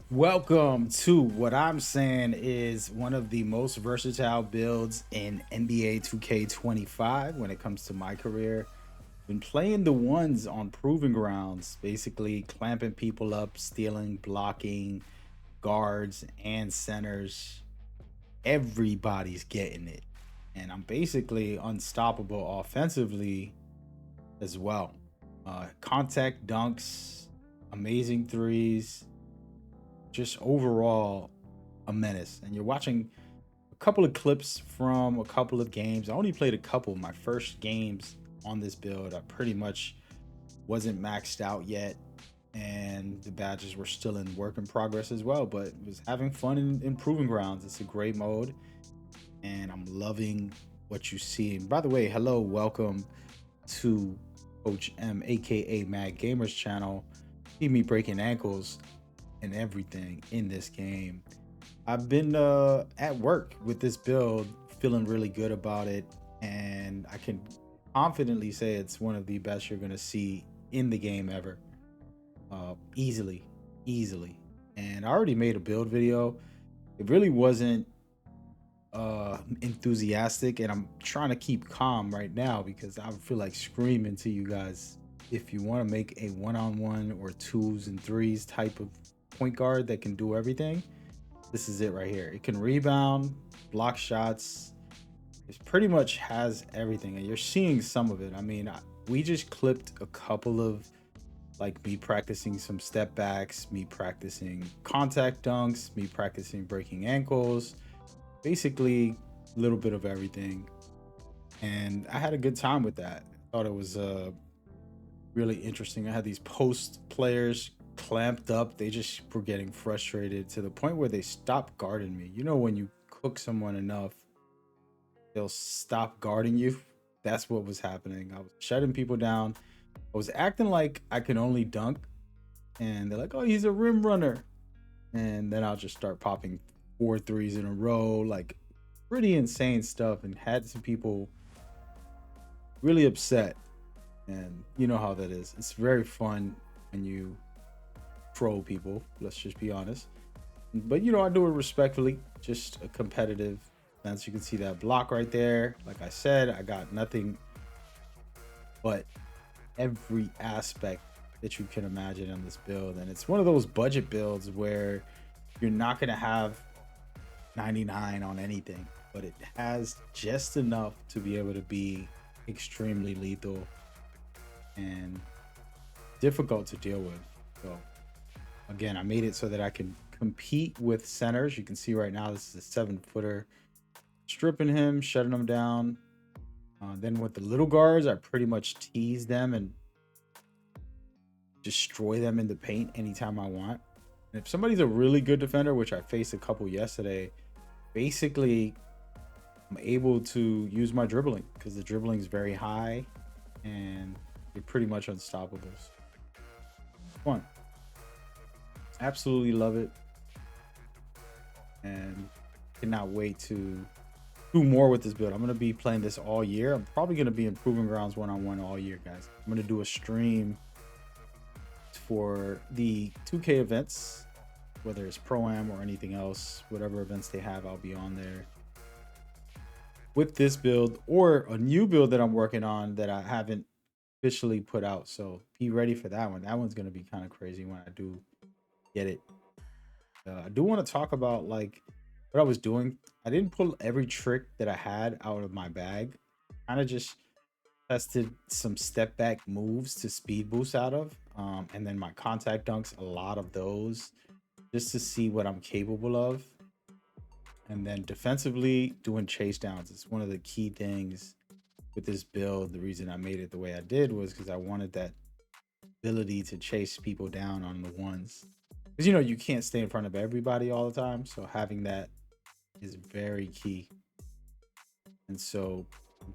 Welcome to what I'm saying is one of the most versatile builds in NBA 2K25 when it comes to my career. Been playing the ones on proving grounds, basically clamping people up, stealing, blocking, guards, and centers. Everybody's getting it. And I'm basically unstoppable offensively as well. Contact dunks, amazing threes, just overall a menace. And you're watching a couple of clips from a couple of games. I only played a couple. My first games on this build, I pretty much wasn't maxed out yet, and the badges were still in work in progress as well. But was having fun in proving grounds. It's a great mode, and I'm loving what you see. And by the way, hello, welcome to Coach M, aka Mad Gamers channel. See me breaking ankles and everything in this game. I've been at work with this build, feeling really good about it, and I can confidently say it's one of the best you're gonna see in the game ever. Easily, easily. And I already made a build video. It really wasn't enthusiastic, and I'm trying to keep calm right now because I feel like screaming to you guys. If you want to make a one-on-one or twos and threes type of point guard that can do everything, this is it right here. It can rebound, block shots. It pretty much has everything, and you're seeing some of it. I mean, we just clipped a couple of like me practicing some step backs, me practicing contact dunks, me practicing breaking ankles, basically a little bit of everything. And I had a good time with that. I thought it was really interesting. I had these post players clamped up. They just were getting frustrated to the point where they stopped guarding me. You know, when you cook someone enough, they'll stop guarding you. That's what was happening. I was shutting people down. I was acting like I can only dunk, and they're like, "Oh, he's a rim runner," and then I'll just start popping four threes in a row, like pretty insane stuff, and had some people really upset. And you know how that is. It's very fun when you troll people. Let's just be honest. But you know, I do it respectfully, just a competitive sense. You can see that block right there. Like I said, I got nothing but every aspect that you can imagine on this build. And it's one of those budget builds where you're not going to have 99 on anything, but it has just enough to be able to be extremely lethal and difficult to deal with. So again, I made it so that I can compete with centers. You can see right now this is a 7-footer, stripping him, shutting him down. Then with the little guards, I pretty much tease them and destroy them in the paint anytime I want. And if somebody's a really good defender, which I faced a couple yesterday, basically I'm able to use my dribbling because the dribbling is very high and you're pretty much unstoppable. Fun. Absolutely love it. And cannot wait to do more with this build. I'm going to be playing this all year. I'm probably going to be in Proving Grounds one-on-one all year, guys. I'm going to do a stream for the 2K events, whether it's Pro-Am or anything else, whatever events they have, I'll be on there with this build or a new build that I'm working on that I haven't officially put out. So be ready for that one. That one's going to be kind of crazy when I do get it. I do want to talk about like what I was doing. I didn't pull every trick that I had out of my bag. Kind of just tested some step back moves to speed boost out of. And then my contact dunks, a lot of those just to see what I'm capable of. And then defensively, doing chase downs. It's one of the key things with this build. The reason I made it the way I did was because I wanted that ability to chase people down on the ones. Because you know, you can't stay in front of everybody all the time. So having that is very key. And so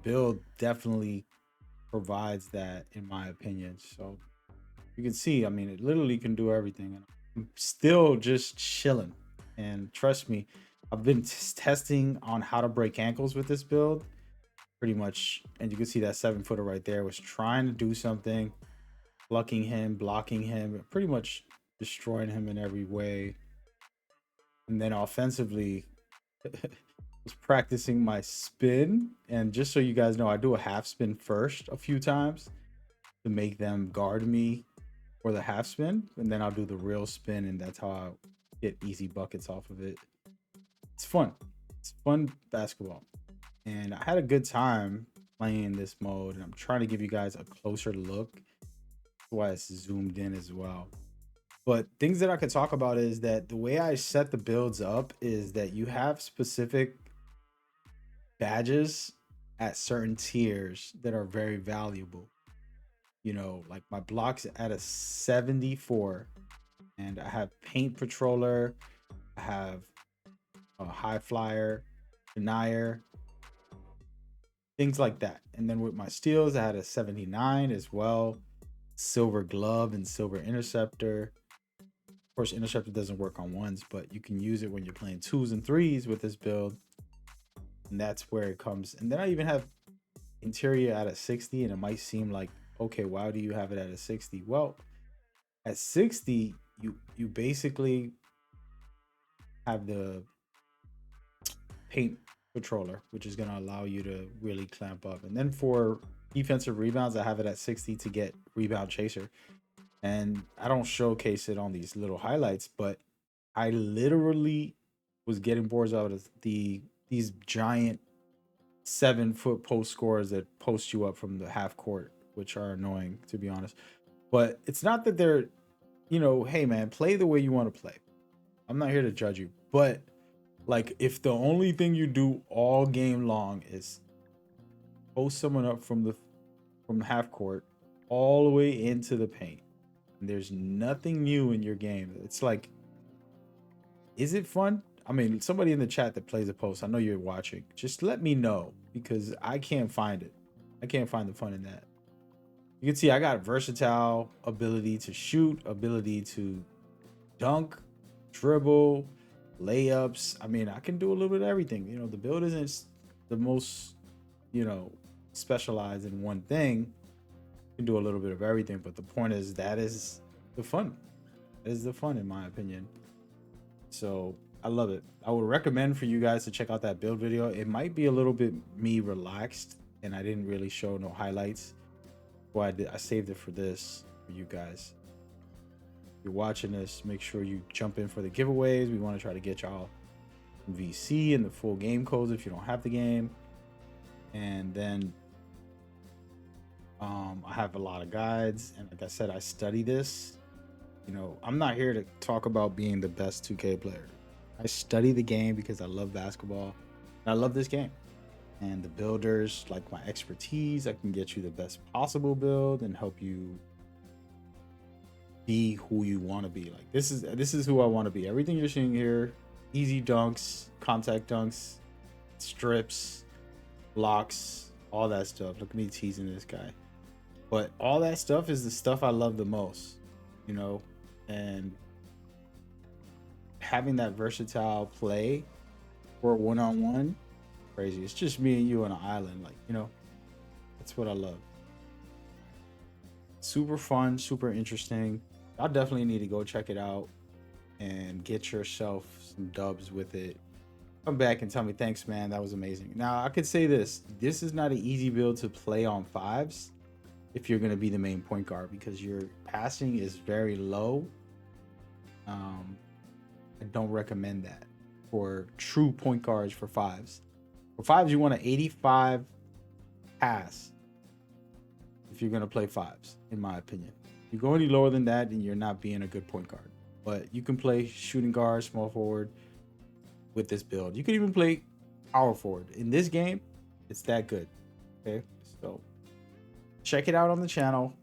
build definitely provides that in my opinion. So you can see, I mean, it literally can do everything. And I'm still just chilling. And trust me, I've been testing on how to break ankles with this build pretty much. And you can see that 7-footer right there was trying to do something, plucking him, blocking him, pretty much destroying him in every way. And then offensively, was practicing my spin. And just so you guys know, I do a half spin first a few times to make them guard me for the half spin. And then I'll do the real spin. And that's how I get easy buckets off of it. It's fun. It's fun basketball. And I had a good time playing this mode. And I'm trying to give you guys a closer look. That's why it's zoomed in as well. But things that I could talk about is that the way I set the builds up is that you have specific badges at certain tiers that are very valuable. You know, like my blocks at a 74, and I have paint patroller, I have a high flyer, denier, things like that. And then with my steals, I had a 79 as well, silver glove and silver interceptor. Of course, interceptor doesn't work on ones, but you can use it when you're playing twos and threes with this build. And that's where it comes. And then I even have interior at a 60, and it might seem like, okay, why do you have it at a 60? Well, at 60, you basically have the paint patroller, which is going to allow you to really clamp up. And then for defensive rebounds, I have it at 60 to get rebound chaser. And I don't showcase it on these little highlights, but I literally was getting boards out of these giant 7-foot post scorers that post you up from the half court, which are annoying, to be honest. But it's not that they're, you know, hey man, play the way you want to play. I'm not here to judge you, but like if the only thing you do all game long is post someone up from half court all the way into the paint, and there's nothing new in your game, it's like, is it fun? I mean, somebody in the chat that plays a post, I know you're watching, just let me know, because I can't find it. I can't find the fun in that. You can see I got versatile ability to shoot, ability to dunk, dribble, layups. I mean, I can do a little bit of everything. You know, the build isn't the most, you know, specialized in one thing. You can do a little bit of everything, but the point is that is the fun. That is the fun, in my opinion. So I love it. I would recommend for you guys to check out that build video. It might be a little bit me relaxed, and I didn't really show no highlights. Well, I saved it for this for you guys. If you're watching this, make sure you jump in for the giveaways. We want to try to get y'all VC and the full game codes if you don't have the game. And then I have a lot of guides, and like I said, I study this. You know, I'm not here to talk about being the best 2K player. I study the game because I love basketball, and I love this game. And the builders, like my expertise, I can get you the best possible build and help you be who you want to be. Like this is who I want to be. Everything you're seeing here, easy dunks, contact dunks, strips, blocks, all that stuff. Look at me teasing this guy. But all that stuff is the stuff I love the most, you know, and having that versatile play for one-on-one, crazy. It's just me and you on an island, like, you know, that's what I love. Super fun, super interesting. Y'all definitely need to go check it out and get yourself some dubs with it. Come back and tell me, thanks, man, that was amazing. Now, I could say this is not an easy build to play on fives if you're going to be the main point guard, because your passing is very low. I don't recommend that for true point guards for fives. For fives, you want an 85 pass if you're going to play fives, in my opinion. If you go any lower than that, then you're not being a good point guard. But you can play shooting guard, small forward with this build. You can even play power forward. In this game, it's that good. Okay, so check it out on the channel.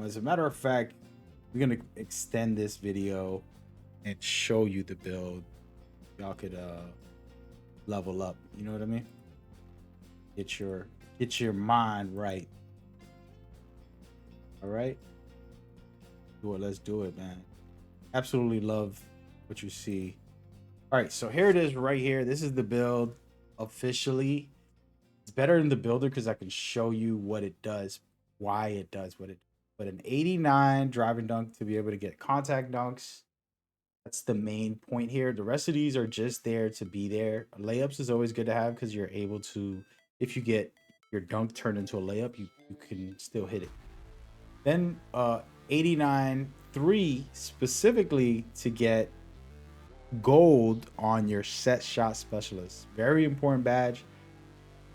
As a matter of fact, we're going to extend this video and show you the build. Y'all could level up, you know what I mean? Get your mind right. All right, let's do it, man. Absolutely love what you see. All right, so here it is right here. This is the build officially. It's better in the builder because I can show you what it does, why it does what it. But an 89 driving dunk to be able to get contact dunks, That's the main point here. The rest of these are just there to be there. Layups is always good to have because you're able to, if you get your dunk turned into a layup, you can still hit it. Then 89 3 specifically to get gold on your set shot specialist. Very important badge.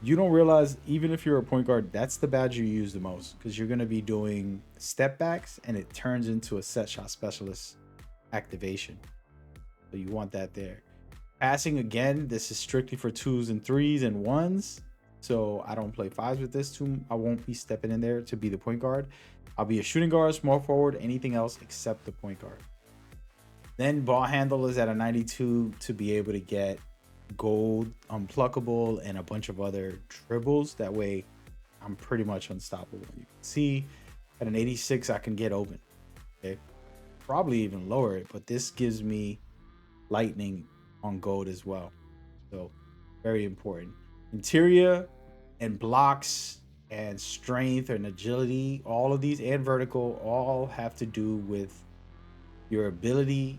You don't realize, even if you're a point guard, that's the badge you use the most because you're going to be doing step backs and it turns into a set shot specialist activation. So you want that there. Passing, again, this is strictly for 2s and 3s and 1s. So I don't play 5s with this too. I won't be stepping in there to be the point guard. I'll be a shooting guard, small forward, anything else except the point guard. Then ball handle is at a 92 to be able to get gold, unpluckable, and a bunch of other dribbles. That way I'm pretty much unstoppable. You can see at an 86 I can get open. Okay, probably even lower it, but this gives me lightning on gold as well. So very important. Interior and blocks and strength and agility, all of these, and vertical, all have to do with your ability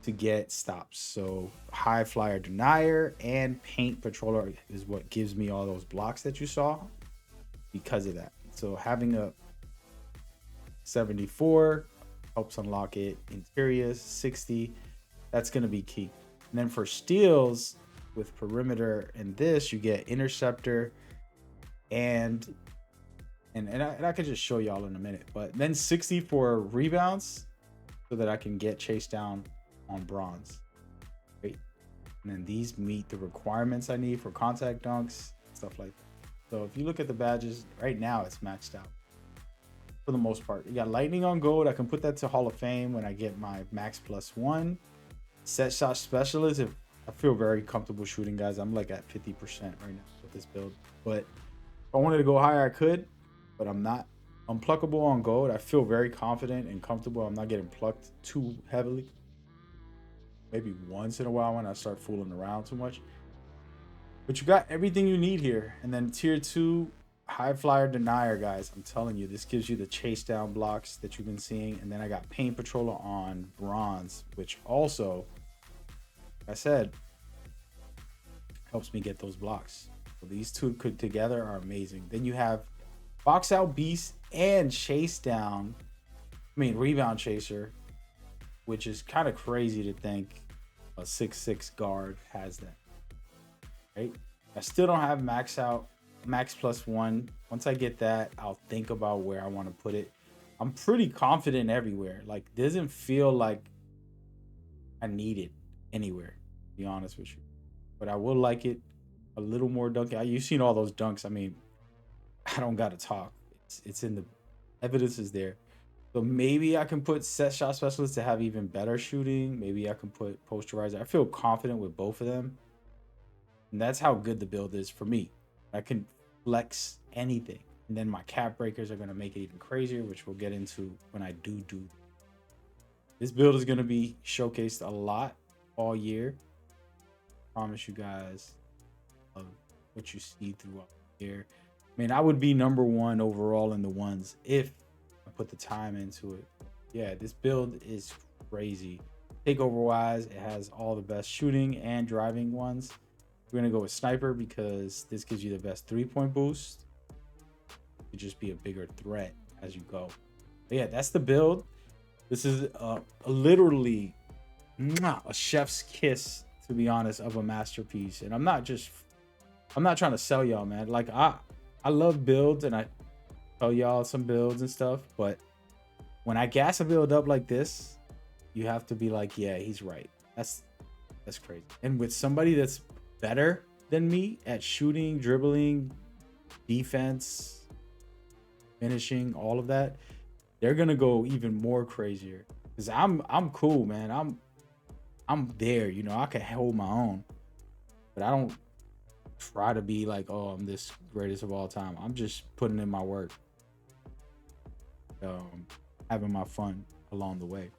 to get stops. So high flyer denier and paint patroller is what gives me all those blocks that you saw because of that. So having a 74 helps unlock it. Interiors 60, that's going to be key. And then for steals with perimeter and this, you get interceptor and I could just show y'all in a minute, but then 60 for rebounds so that I can get chased down on bronze. Great. And then these meet the requirements I need for contact dunks, stuff like that. So if you look at the badges right now, it's maxed out for the most part. You got lightning on gold. I can put that to Hall of Fame when I get my max +1. Set shot specialist, if I feel very comfortable shooting, guys. I'm like at 50% right now with this build, but if I wanted to go higher I could, but I'm not. Unpluckable on gold, I feel very confident and comfortable. I'm not getting plucked too heavily. Maybe once in a while when I start fooling around too much, but you got everything you need here. And then tier 2 high flyer denier, guys. I'm telling you, this gives you the chase down blocks that you've been seeing. And then I got paint patroller on bronze, which also, like I said, helps me get those blocks. So these two together are amazing. Then you have box out beast and chase down, rebound chaser, which is kind of crazy to think a 6'6" guard has that. Right? I still don't have max +1. Once I get that, I'll think about where I want to put it. I'm pretty confident everywhere. Like, doesn't feel like I need it anywhere, to be honest with you. But I will like it a little more dunking. You've seen all those dunks. I don't gotta talk. It's in the evidence is there. So maybe I can put set shot specialist to have even better shooting. Maybe I can put posterizer. I feel confident with both of them. And that's how good the build is for me. I can flex anything. And then my cap breakers are going to make it even crazier, which we'll get into when I do. This build is going to be showcased a lot all year. I promise you guys of what you see throughout the year. I would be #1 overall in the ones if I put the time into it. Yeah, this build is crazy. Takeover wise, it has all the best shooting and driving ones. We're gonna go with sniper because this gives you the best 3-point boost. It could just be a bigger threat as you go. But yeah, that's the build. This is literally a chef's kiss, to be honest, of a masterpiece. And I'm not trying to sell y'all, man. Like, I love builds and I tell y'all some builds and stuff, but when I gas a build up like this, you have to be like, yeah, he's right. That's crazy. And with somebody that's better than me at shooting, dribbling, defense, finishing, all of that, they're gonna go even more crazier. Because I'm cool, man. I'm there, I can hold my own, but I don't try to be like, oh, I'm this greatest of all time. I'm just putting in my work, having my fun along the way.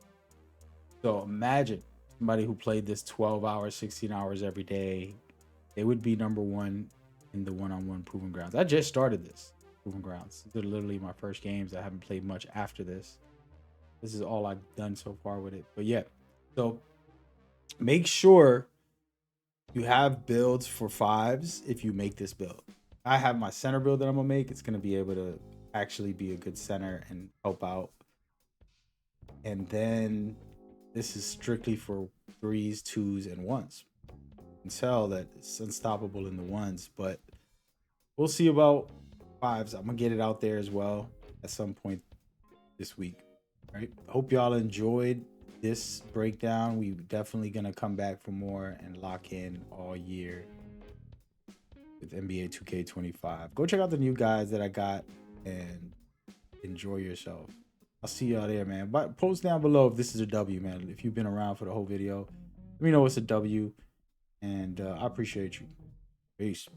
So imagine somebody who played this 12 hours, 16 hours every day. They would be #1 in the one-on-one Proving Grounds. I just started this Proving Grounds. These are literally my first games. I haven't played much after this. This is all I've done so far with it. But yeah, so make sure you have builds for fives if you make this build. I have my center build that I'm gonna make. It's gonna be able to actually be a good center and help out. And then this is strictly for threes, twos, and ones. You can tell that it's unstoppable in the ones, but we'll see about fives. I'm gonna get it out there as well at some point this week. Right. Hope y'all enjoyed this breakdown. We definitely gonna come back for more and lock in all year with NBA 2K25. Go check out the new guys that I got and enjoy yourself. I'll see y'all there, man. But post down below if this is a W, man. If you've been around for the whole video, let me know it's a W. And I appreciate you. Peace.